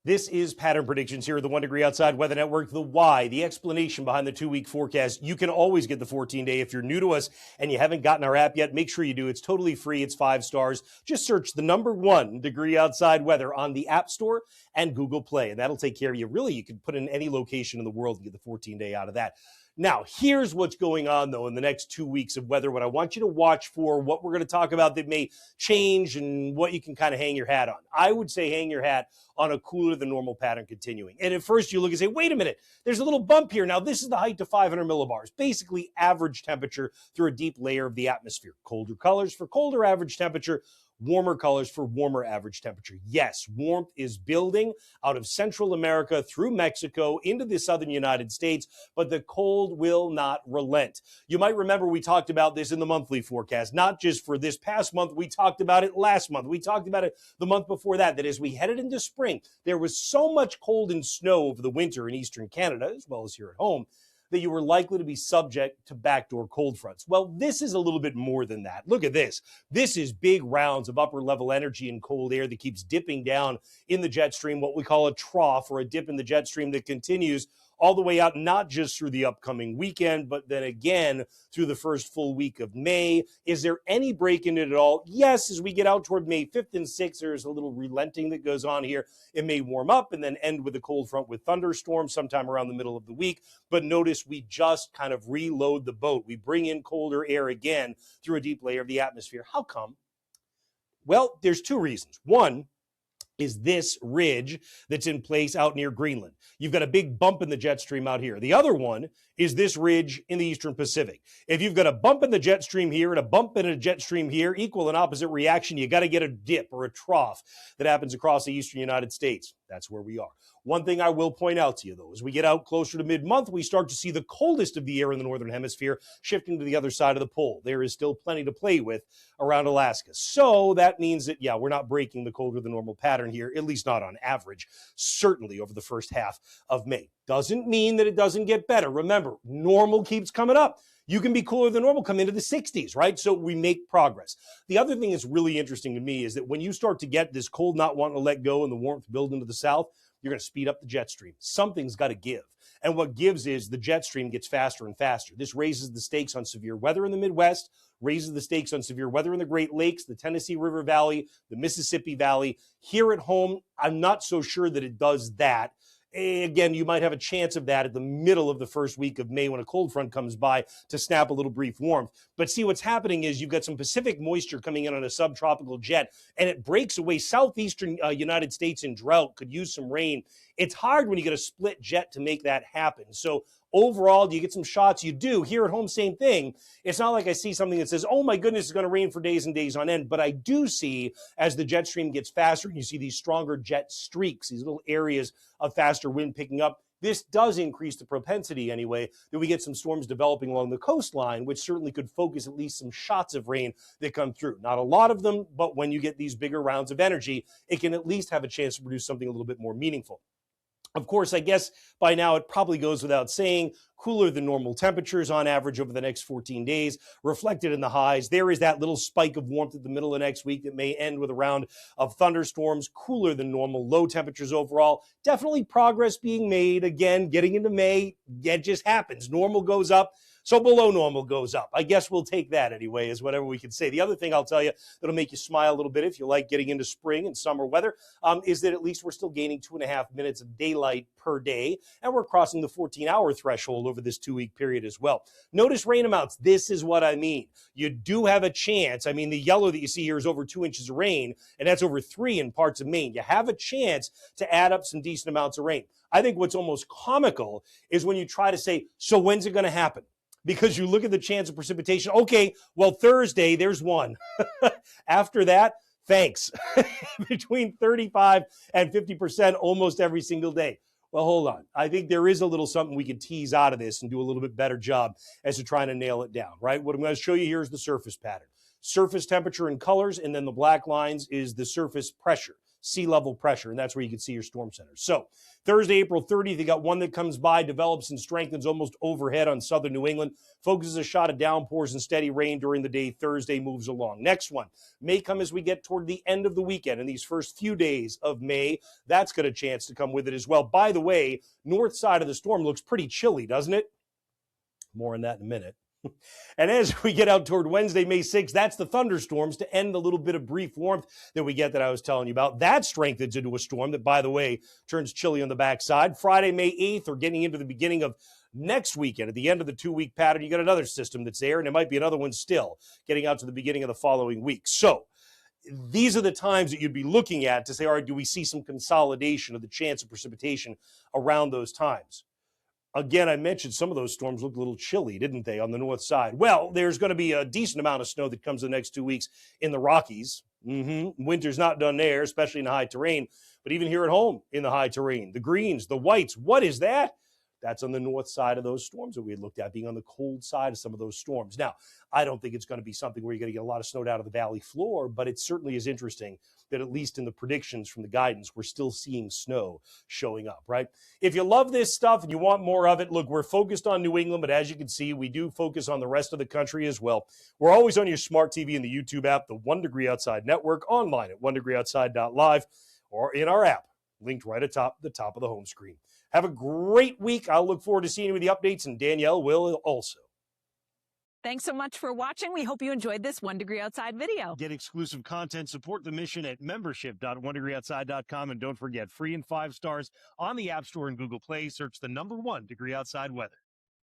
This is Pattern Predictions here at the 1 Degree Outside Weather Network. The why, the explanation behind the 2-week forecast. You can always get the 14-day. If you're new to us and you haven't gotten our app yet, make sure you do. It's totally free. It's 5 stars. Just search the number 1 Degree Outside Weather on the App Store and Google Play, and that'll take care of you. Really, you can put in any location in the world and get the 14-day out of that. Now, here's what's going on, though, in the next 2 weeks of weather. What I want you to watch for, what we're going to talk about that may change, and what you can kind of hang your hat on. I would say hang your hat on a cooler than normal pattern continuing. And at first you look and say, wait a minute, there's a little bump here. Now, this is the height to 500 millibars, basically average temperature through a deep layer of the atmosphere. Colder colors for colder average temperature, warmer colors for warmer average temperature. Yes, warmth is building out of Central America through Mexico into the southern United States, but the cold will not relent. You might remember we talked about this in the monthly forecast, not just for this past month. We talked about it last month. We talked about it the month before that, that as we headed into spring, there was so much cold and snow over the winter in eastern Canada, as well as here at home, that you were likely to be subject to backdoor cold fronts. Well, this is a little bit more than that. Look at this. This is big rounds of upper level energy and cold air that keeps dipping down in the jet stream, what we call a trough or a dip in the jet stream that continues all the way out, not just through the upcoming weekend, but then again through the first full week of May. Is there any break in it at all? Yes, as we get out toward May 5th and 6th, there's a little relenting that goes on here. It may warm up and then end with a cold front with thunderstorms sometime around the middle of the week. But notice we just kind of reload the boat. We bring in colder air again through a deep layer of the atmosphere. How come? Well, there's 2 reasons. One is this ridge that's in place out near Greenland. You've got a big bump in the jet stream out here. The other one is this ridge in the Eastern Pacific. If you've got a bump in the jet stream here and a bump in a jet stream here, equal and opposite reaction, you got to get a dip or a trough that happens across the Eastern United States. That's where we are. One thing I will point out to you, though, as we get out closer to mid-month, we start to see the coldest of the air in the Northern Hemisphere shifting to the other side of the pole. There is still plenty to play with around Alaska. So that means that, yeah, we're not breaking the colder than normal pattern here, at least not on average, certainly over the first half of May. Doesn't mean that it doesn't get better. Remember, normal keeps coming up. You can be cooler than normal, come into the 60s, right? So we make progress. The other thing that's really interesting to me is that when you start to get this cold not wanting to let go and the warmth build into the south, you're going to speed up the jet stream. Something's got to give. And what gives is the jet stream gets faster and faster. This raises the stakes on severe weather in the Midwest, raises the stakes on severe weather in the Great Lakes, the Tennessee River Valley, the Mississippi Valley. Here at home, I'm not so sure that it does that. Again, you might have a chance of that at the middle of the first week of May when a cold front comes by to snap a little brief warmth. But see, what's happening is you've got some Pacific moisture coming in on a subtropical jet, and it breaks away. Southeastern United States in drought could use some rain. It's hard when you get a split jet to make that happen. So overall, do you get some shots? You do. Here at home, same thing. It's not like I see something that says, oh my goodness, it's going to rain for days and days on end. But I do see, as the jet stream gets faster, and you see these stronger jet streaks, these little areas of faster wind picking up, this does increase the propensity anyway that we get some storms developing along the coastline, which certainly could focus at least some shots of rain that come through. Not a lot of them, but when you get these bigger rounds of energy, it can at least have a chance to produce something a little bit more meaningful. Of course, I guess by now it probably goes without saying, cooler than normal temperatures on average over the next 14 days, reflected in the highs. There is that little spike of warmth at the middle of next week that may end with a round of thunderstorms, cooler than normal, low temperatures overall. Definitely progress being made. Again, getting into May, it just happens. Normal goes up, so below normal goes up. I guess we'll take that anyway, is whatever we can say. The other thing I'll tell you that'll make you smile a little bit if you like getting into spring and summer weather is that at least we're still gaining 2.5 minutes of daylight per day, and we're crossing the 14-hour threshold over this 2-week period as well. Notice rain amounts. This is what I mean. You do have a chance. I mean, the yellow that you see here is over 2 inches of rain, and that's over 3 in parts of Maine. You have a chance to add up some decent amounts of rain. I think what's almost comical is when you try to say, so when's it going to happen? Because you look at the chance of precipitation. Okay, well, Thursday, there's one. After that, thanks. Between 35 and 50% almost every single day. Well, hold on. I think there is a little something we could tease out of this and do a little bit better job as to trying to nail it down, right? What I'm going to show you here is the surface pattern. Surface temperature and colors, and then the black lines is the surface pressure. sea level pressure, and that's where you can see your storm centers. So Thursday, April 30th, you got one that comes by, develops and strengthens almost overhead on southern New England, focuses a shot of downpours and steady rain during the day. Thursday moves along. Next one may come as we get toward the end of the weekend. In these first few days of May, that's got a chance to come with it as well. By the way, north side of the storm looks pretty chilly, doesn't it? More on that in a minute. And as we get out toward Wednesday, May 6th, that's the thunderstorms to end the little bit of brief warmth that we get that I was telling you about. That strengthens into a storm that, by the way, turns chilly on the backside. Friday, May 8th, or getting into the beginning of next weekend, at the end of the 2-week pattern, you got another system that's there, and it might be another one still, getting out to the beginning of the following week. So these are the times that you'd be looking at to say, all right, do we see some consolidation of the chance of precipitation around those times? Again, I mentioned some of those storms looked a little chilly, didn't they, on the north side? Well, there's going to be a decent amount of snow that comes in the next 2 weeks in the Rockies. Winter's not done there, especially in the high terrain. But even here at home in the high terrain, the greens, the whites, what is that? That's on the north side of those storms that we had looked at, being on the cold side of some of those storms. Now, I don't think it's going to be something where you're going to get a lot of snow down to the valley floor, but it certainly is interesting that at least in the predictions from the guidance, we're still seeing snow showing up, right? If you love this stuff and you want more of it, look, we're focused on New England, but as you can see, we do focus on the rest of the country as well. We're always on your smart TV and the YouTube app, the 1 Degree Outside Network, online at 1degreeoutside.live, or in our app, linked right atop the top of the home screen. Have a great week. I'll look forward to seeing you with the updates, and Danielle will also. Thanks so much for watching. We hope you enjoyed this 1 Degree Outside video. Get exclusive content, support the mission at membership.1degreeoutside.com, and don't forget, free and 5 stars on the App Store and Google Play. Search the number 1 Degree Outside weather.